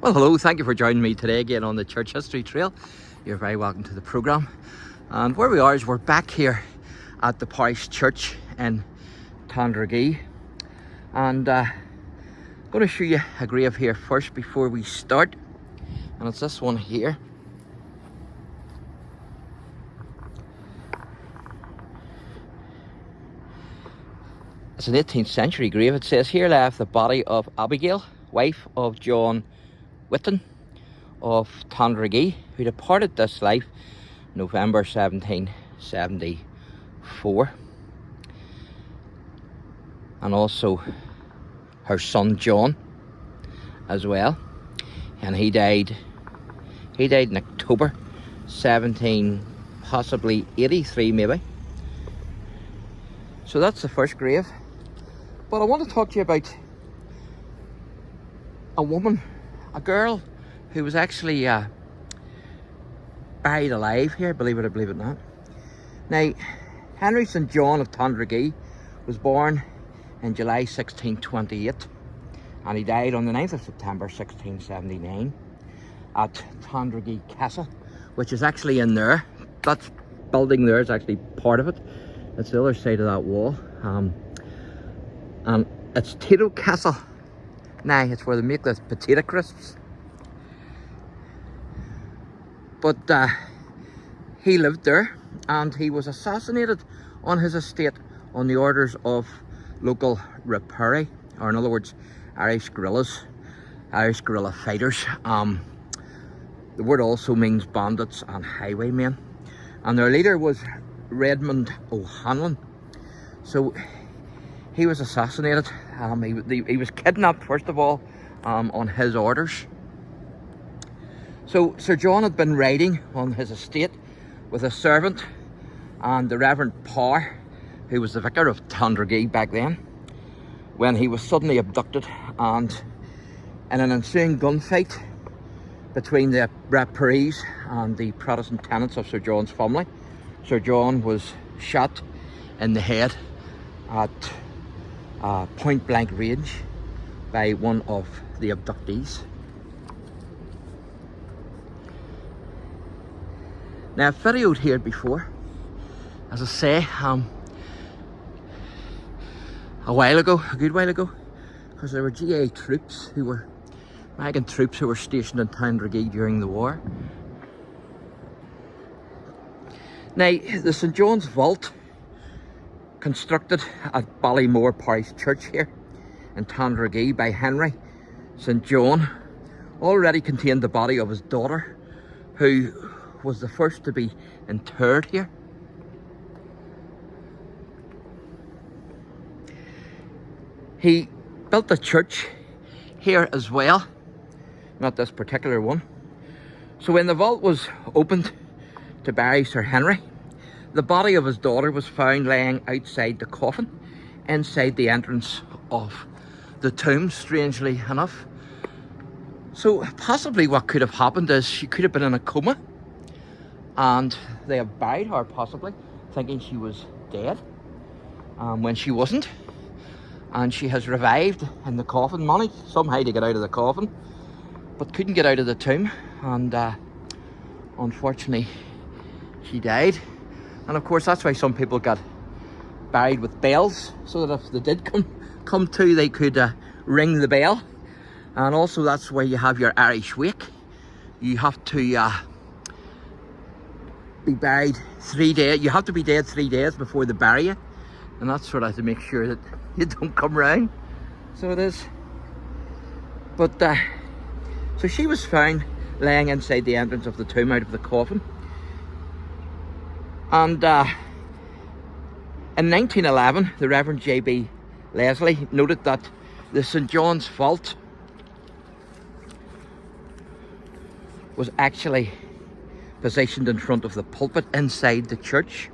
Well, hello, thank you for joining me today again on the Church History Trail. You're very welcome to the programme. And where we are is we're back here at the parish church in TANDRAGEE. And I'm going to show you a grave here first before we start. And it's this one here. It's an 18th century grave. It says here left the body of Abigail, wife of John Whitton of TANDRAGEE, who departed this life November 1774, and also her son John as well, and he died in October 17 possibly 83 maybe. So that's the first grave. But I want to talk to you about a woman, a girl who was actually buried alive here, believe it or believe it not. Now, Henry St John of TANDRAGEE was born in July 1628, and he died on the 9th of September 1679 at TANDRAGEE Castle, which is actually in there. That building there is actually part of it. It's the other side of that wall, and it's Tito Castle. Now, it's where they make the potato crisps. But he lived there, and he was assassinated on his estate on the orders of local Rapari, or in other words, Irish guerrillas, Irish guerrilla fighters. The word also means bandits and highwaymen. And their leader was Redmond O'Hanlon. So he was assassinated. He was kidnapped, first of all, on his orders. So Sir John had been riding on his estate with a servant and the Reverend Parr, who was the vicar of TANDRAGEE back then, when he was suddenly abducted, and in an ensuing gunfight between the Raparis and the Protestant tenants of Sir John's family, Sir John was shot in the head at point blank range by one of the abductees. Now, I've videoed here before, as I say, a good while ago, because there were GA troops American troops who were stationed in TANDRAGEE during the war. Now, the St John's Vault, constructed at Ballymore Parish Church here in TANDRAGEE by Henry St John, already contained the body of his daughter, who was the first to be interred here. He built a church here as well, not this particular one. So when the vault was opened to bury Sir Henry, the body of his daughter was found laying outside the coffin, inside the entrance of the tomb, strangely enough. So possibly what could have happened is she could have been in a coma, and they have buried her, possibly thinking she was dead, when she wasn't. And she has revived in the coffin, managed somehow to get out of the coffin, but couldn't get out of the tomb, and unfortunately she died. And of course that's why some people got buried with bells, so that if they did come to, they could ring the bell. And also that's why you have your Irish wake. You have to be buried 3 days. You have to be dead 3 days before they bury you, and that's sort of to make sure that you don't come round. So it is. But so she was found laying inside the entrance of the tomb, out of the coffin. And in 1911, the Reverend J.B. Leslie noted that the St John's Vault was actually positioned in front of the pulpit inside the church.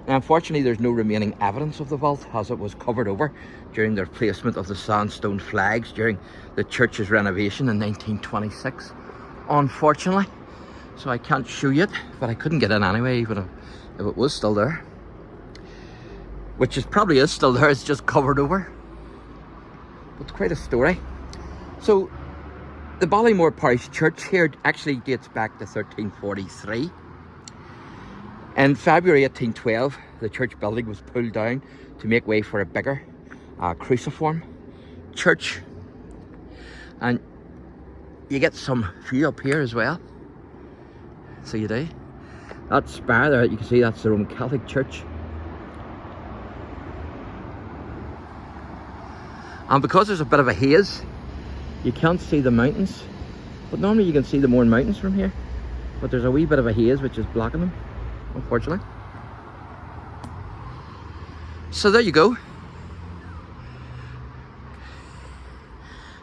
Now, unfortunately, there's no remaining evidence of the vault, as it was covered over during the replacement of the sandstone flags during the church's renovation in 1926, unfortunately. So I can't show you it, but I couldn't get in anyway, even if it was still there. Which probably is still there, it's just covered over. But quite a story. So The Ballymore Parish Church here actually dates back to 1343. In February 1812, the church building was pulled down to make way for a bigger cruciform church. And you get some view up here as well. So you do. That spire there, you can see that's the Roman Catholic Church. And because there's a bit of a haze, you can't see the mountains. But normally you can see the Mourne Mountains from here. But there's a wee bit of a haze which is blocking them, unfortunately. So there you go.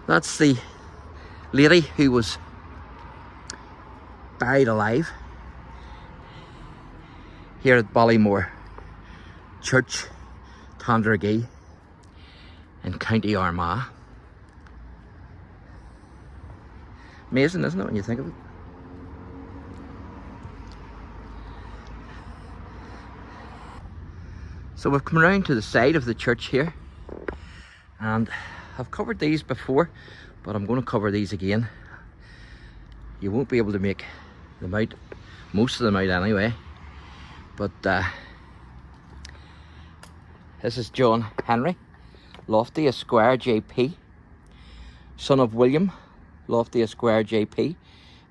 That's the lady who was buried alive here at Ballymore Church, TANDRAGEE in County Armagh. Amazing, isn't it, when you think of it? So we've come around to the side of the church here, and I've covered these before, but I'm going to cover these again. You won't be able to make them out, most of them out anyway, but this is John Henry Lofty, Esquire, JP, son of William Lofty, Esquire, JP.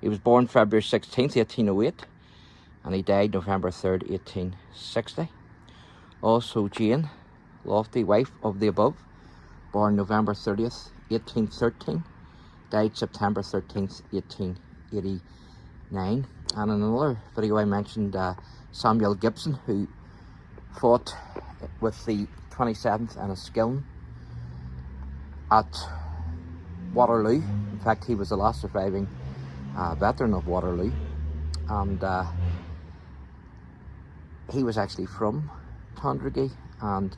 He was born February 16th, 1808, and he died November 3rd, 1860. Also Jane Lofty, wife of the above, born November 30th, 1813, died September 13th, 1889. And in another video I mentioned Samuel Gibson, who fought with the 27th and Enniskillen at Waterloo. In fact, he was the last surviving veteran of Waterloo, and he was actually from TANDRAGEE, and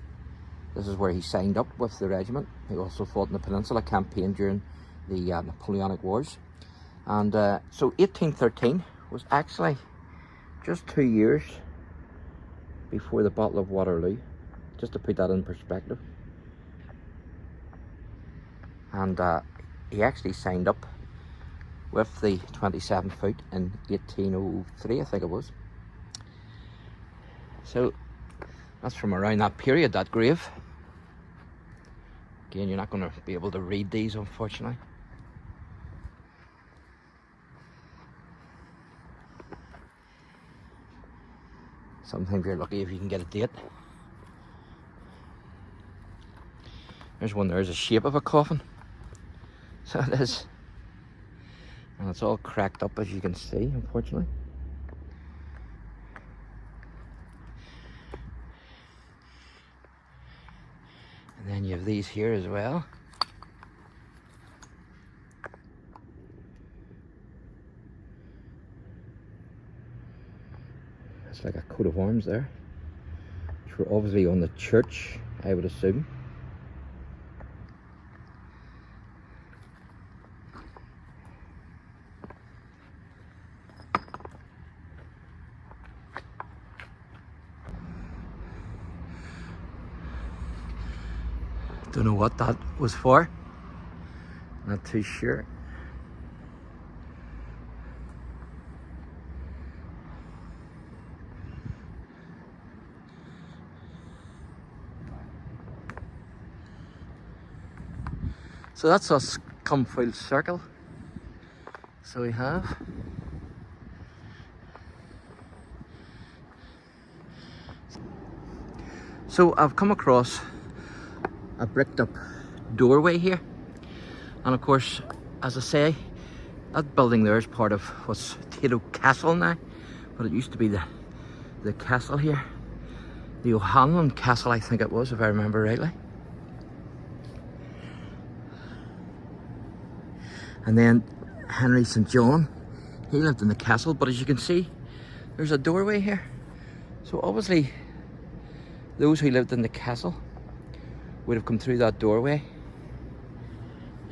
this is where he signed up with the regiment. He also fought in the Peninsula Campaign during the Napoleonic Wars. And so 1813 was actually just 2 years before the Battle of Waterloo, just to put that in perspective. And he actually signed up with the 27th Foot in 1803, I think it was. So that's from around that period, that grave. Again, you're not going to be able to read these, unfortunately. Sometimes you're lucky if you can get a date. There's one there's a shape of a coffin. So it is. And it's all cracked up, as you can see, unfortunately. And then you have these here as well. It's like a coat of arms there, which were obviously on the church, I would assume. Don't know what that was for. Not too sure. So that's us come full circle. So we have. So I've come across a bricked up doorway here, and of course, as I say, that building there is part of what's Tato Castle now, but it used to be the castle here, the O'Hanlon Castle, I think it was, if I remember rightly. And then Henry St. John, he lived in the castle, but as you can see, there's a doorway here. So obviously, those who lived in the castle would have come through that doorway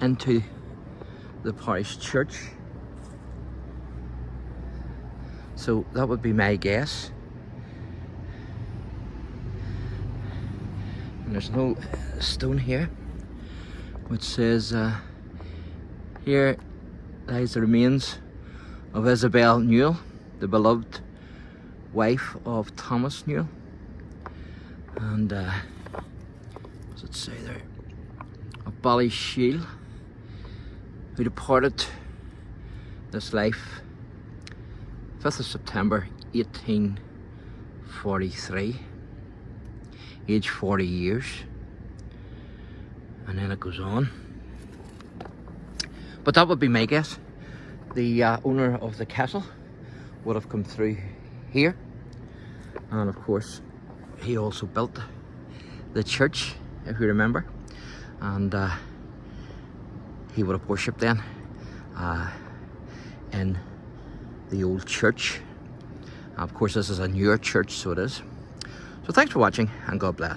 into the parish church. So that would be my guess. And there's no stone here which says here lies the remains of Isabel Newell, the beloved wife of Thomas Newell. And what does it say there? Of Ballyshiel, who departed this life 5th of September 1843, age 40 years. And then it goes on. But that would be my guess. The owner of the castle would have come through here. And of course, he also built the church, if you remember. And he would have worshipped then in the old church. Of course, this is a newer church, so it is. So thanks for watching, and God bless.